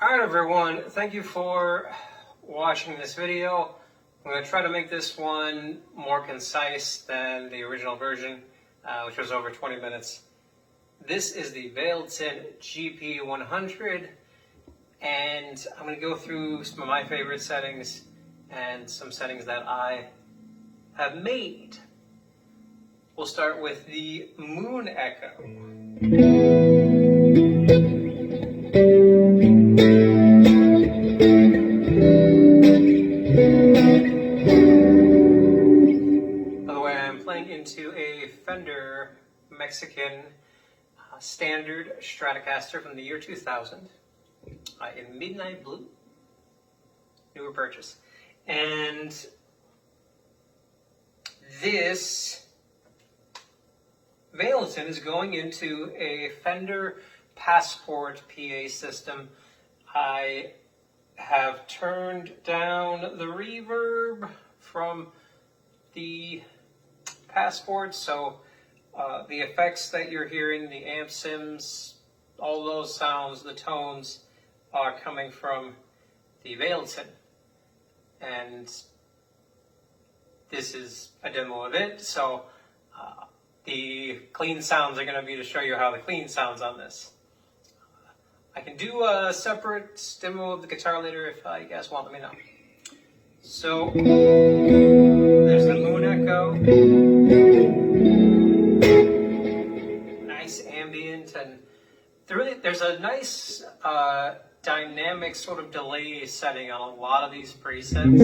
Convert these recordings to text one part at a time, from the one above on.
Alright everyone, thank you for watching this video. I'm going to try to make this one more concise than the original version, which was over 20 minutes. This is the Valeton GP100, and I'm going to go through some of my favorite settings and some settings that I have made. We'll start with the Moon Echo. By the way, I'm playing into a Fender Mexican standard Stratocaster from the year 2000 in midnight blue, newer purchase. And this Valeton is going into a Fender Passport PA system. I have turned down the reverb from the Passport, so the effects that you're hearing, the amp sims, all those sounds, the tones are coming from the Valeton. And this is a demo of it, so the clean sounds are going to be to show you how the clean sounds on this. I can do a separate demo of the guitar later if you guys want, let me know. So, there's the Moon Echo. Nice ambient, and there's a nice dynamic sort of delay setting on a lot of these presets.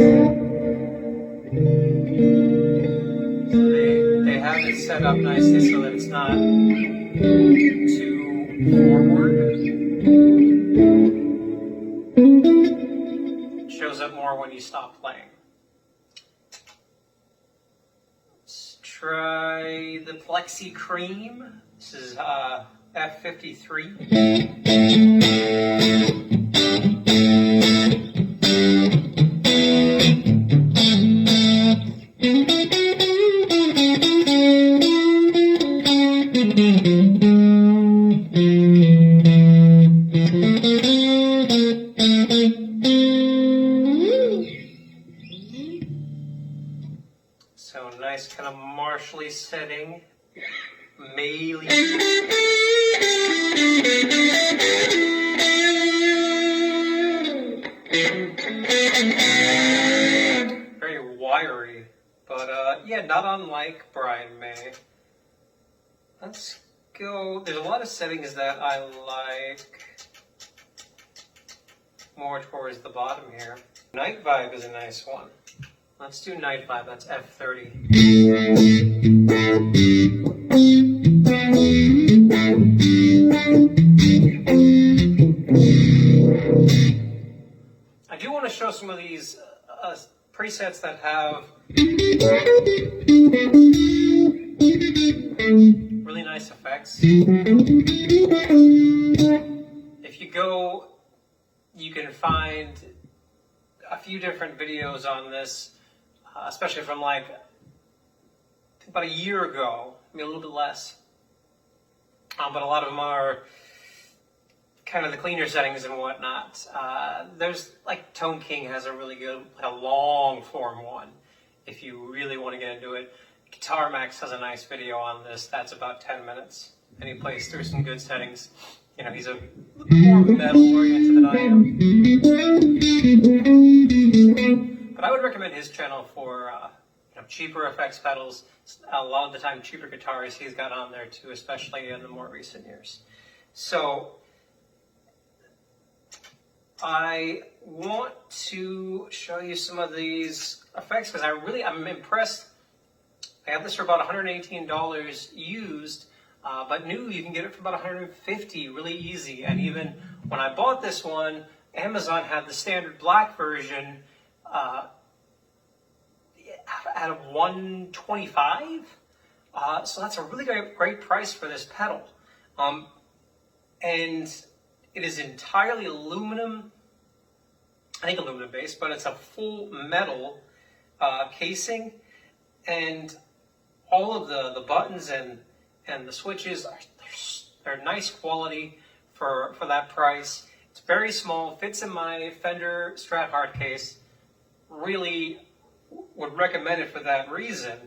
So they have it set up nicely so that it's not too forward. It shows up more when you stop playing. Let's try the Plexi Cream. This is F53. So nice kind of martially setting, melee. Very wiry, but yeah, not unlike Brian May. Let's go. There's a lot of settings that I like more towards the bottom here. Night Vibe is a nice one. Let's do Night Vibe, that's F30. I do want to show some of these presets that have really nice effects. If you go, you can find a few different videos on this, especially from like about a year ago, maybe a little bit less. But a lot of them are kind of the cleaner settings and whatnot. There's like Tone King has a really good, a long form one if you really want to get into it. Guitar Max has a nice video on this. That's about 10 minutes. And he plays through some good settings. You know, he's a little more metal oriented than I am. But I would recommend his channel for cheaper effects pedals. A lot of the time, cheaper guitars he's got on there too, especially in the more recent years. So, I want to show you some of these effects because I'm impressed. I got this for about $118 used, but new you can get it for about $150 really easy. And even when I bought this one, Amazon had the standard black version at a $125. So that's a really great price for this pedal. And it is entirely aluminum, I think aluminum based, but it's a full metal casing, and all of the buttons and the switches are nice quality for that price. It's very small, fits in my Fender Strat hard case. Really would recommend it for that reason.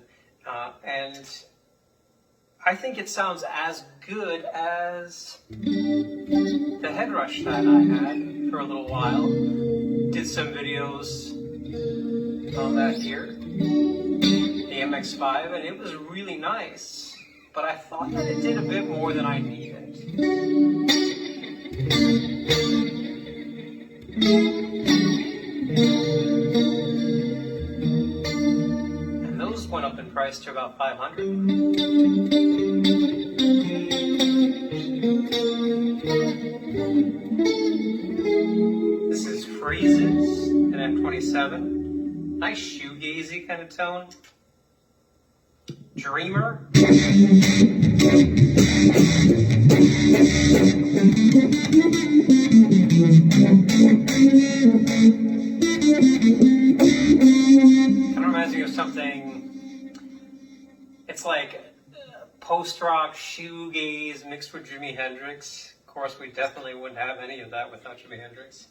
And I think it sounds as good as the Headrush that I had for a little while. Did some videos on that here, the MX5, and it was really nice. But I thought that it did a bit more than I needed. And those went up in price to about $500. This is Freezes, an F27. Nice shoegazy kind of tone. Dreamer. I kind of reminds me of something. It's like post-rock shoegaze mixed with Jimi Hendrix. Of course, we definitely wouldn't have any of that without Jimi Hendrix.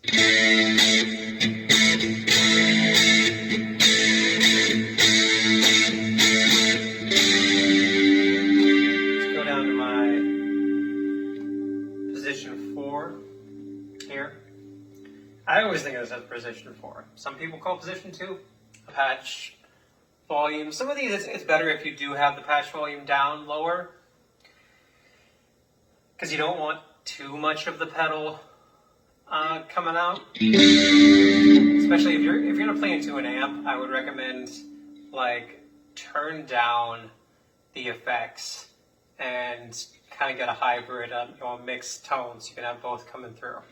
Let's go down to my position 4 here. I always think of this as position 4. Some people call position 2 a patch volume. Some of these, it's better if you do have the patch volume down lower, because you don't want too much of the pedal coming out. Especially if you're gonna play into an amp, I would recommend like turn down the effects and kind of get a hybrid, mixed tones. So you can have both coming through.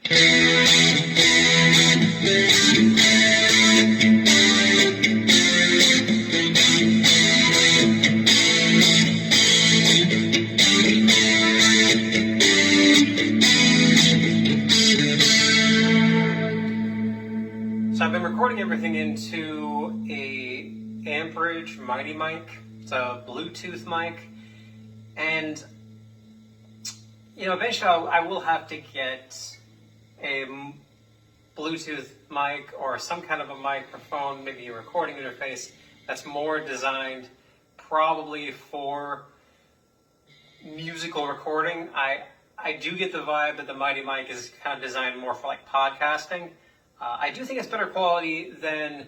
So I've been recording everything into a Ampridge MightyMic. It's a Bluetooth mic, and eventually I will have to get a Bluetooth mic or some kind of a microphone, maybe a recording interface that's more designed probably for musical recording. I do get the vibe that the MightyMic is kind of designed more for like podcasting. I do think it's better quality than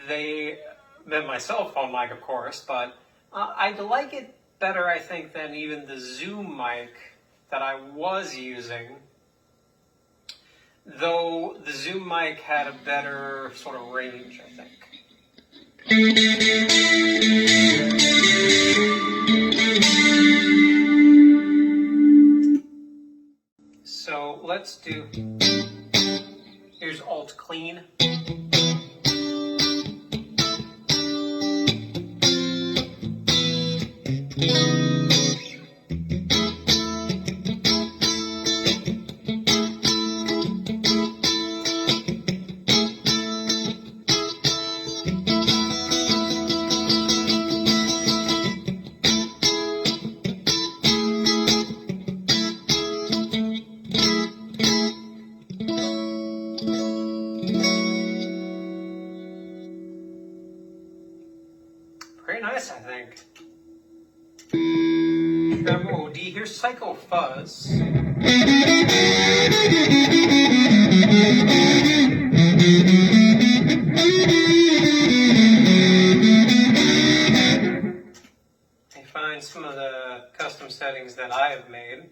my cell phone mic, of course, but I like it better, I think, than even the Zoom mic that I was using. Though the Zoom mic had a better sort of range, I think. So let's do, here's Alt Clean. Very nice, I think. Trim OD. Here's Psycho Fuzz. I find some of the custom settings that I have made.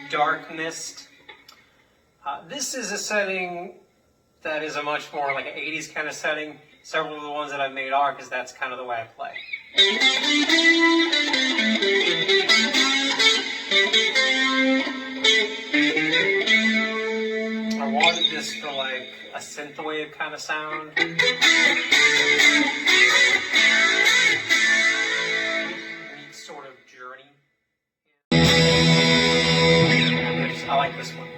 Dark Mist. This is a setting that is a much more like an 80s kind of setting. Several of the ones that I've made are, because that's kind of the way I play. I wanted this for like a synthwave kind of sound. Sort of journey. I like this one.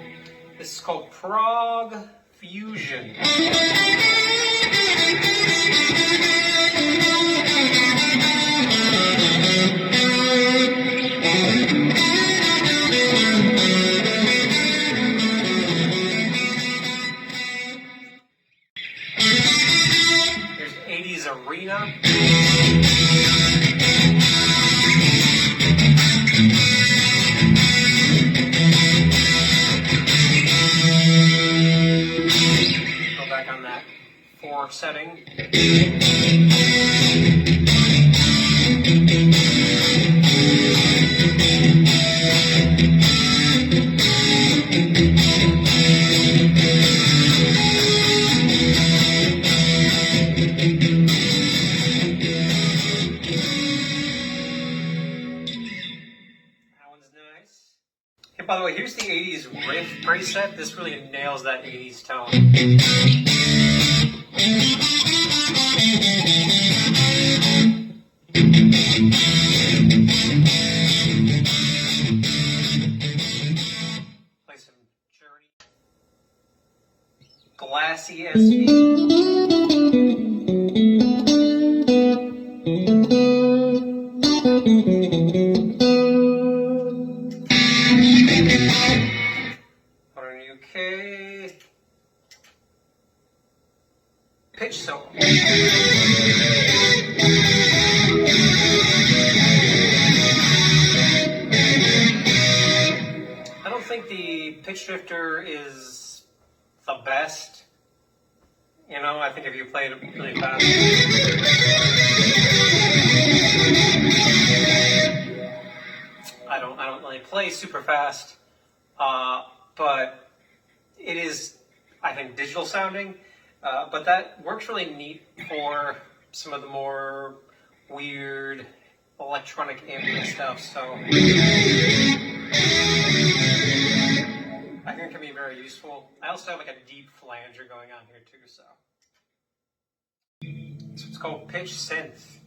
This is called Prog Fusion. 80s arena. Go back on that 4 setting. Hey, by the way, here's the 80s riff preset. This really nails that 80s tone. Play some Journey. Glassy SV. UK pitch solo. I don't think the pitch shifter is the best. You know, I think if you play it really fast. I don't really play super fast. But it is, I think, digital sounding, but that works really neat for some of the more weird electronic ambient stuff, so I think it can be very useful. I also have like a deep flanger going on here too, so it's called pitch synth.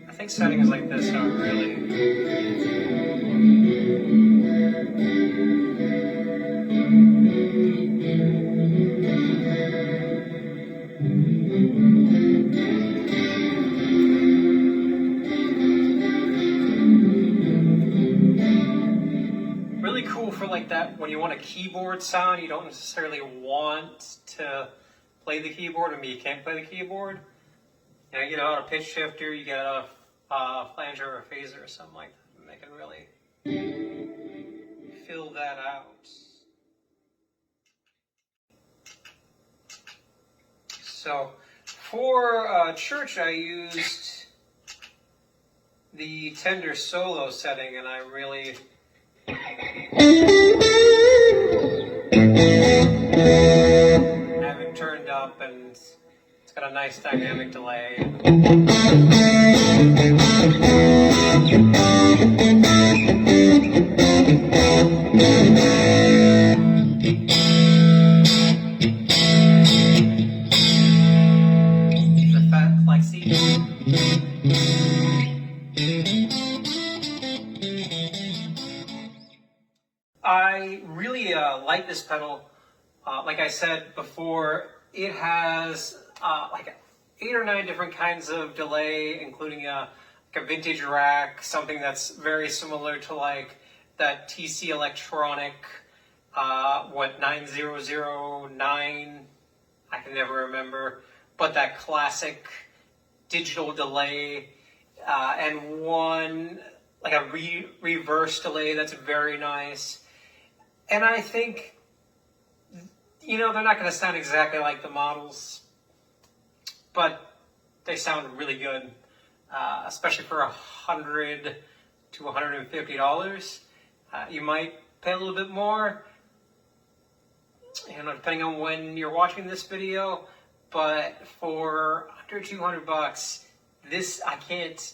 I think settings like this are really cool for like that when you want a keyboard sound. You don't necessarily want to play the keyboard. Maybe you can't play the keyboard. You know, you get out a pitch shifter, you get out a flanger or a phaser or something like that, and they can really fill that out. So for church, I used the tender solo setting, and I really have it turned up, and it's got a nice dynamic delay. The fat flexi. I really like this pedal. Like I said before, it has like 8 or 9 different kinds of delay, including like a vintage rack, something that's very similar to like that TC Electronic, 9009, I can never remember, but that classic digital delay, and one like a reverse delay that's very nice. And I think, you know, they're not going to sound exactly like the models, but they sound really good, especially for $100 to $150. You might pay a little bit more, you know, depending on when you're watching this video. But for under $200, this, I can't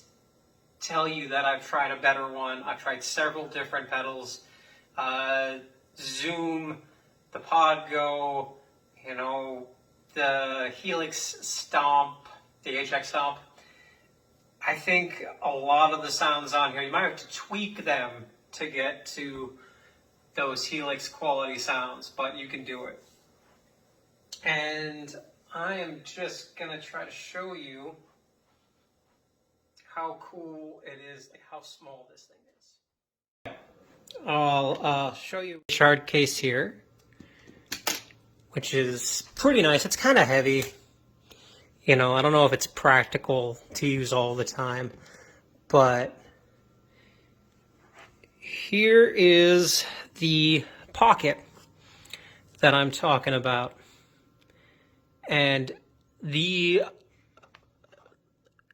tell you that I've tried a better one. I've tried several different pedals. Zoom, the Podgo, you know, the Helix Stomp, the HX Stomp. I think a lot of the sounds on here, you might have to tweak them to get to those Helix quality sounds, but you can do it. And I am just going to try to show you how cool it is, like how small this thing is. I'll show you the shard case here, which is pretty nice. It's kind of heavy. You know, I don't know if it's practical to use all the time, but here is the pocket that I'm talking about. And the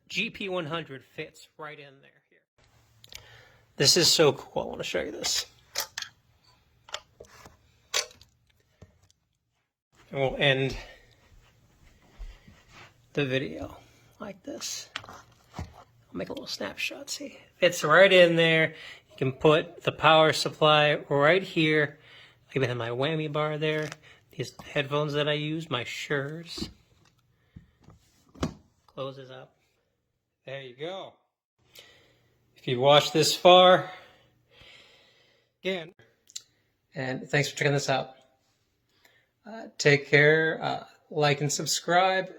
GP100 fits right in there here. This is so cool. I want to show you this. And we'll end the video like this. I'll make a little snapshot. See, fits right in there. You can put the power supply right here. I even have my whammy bar there. These headphones that I use, my Sures. Closes up. There you go. If you watched this far, again, and thanks for checking this out. Take care. Like and subscribe.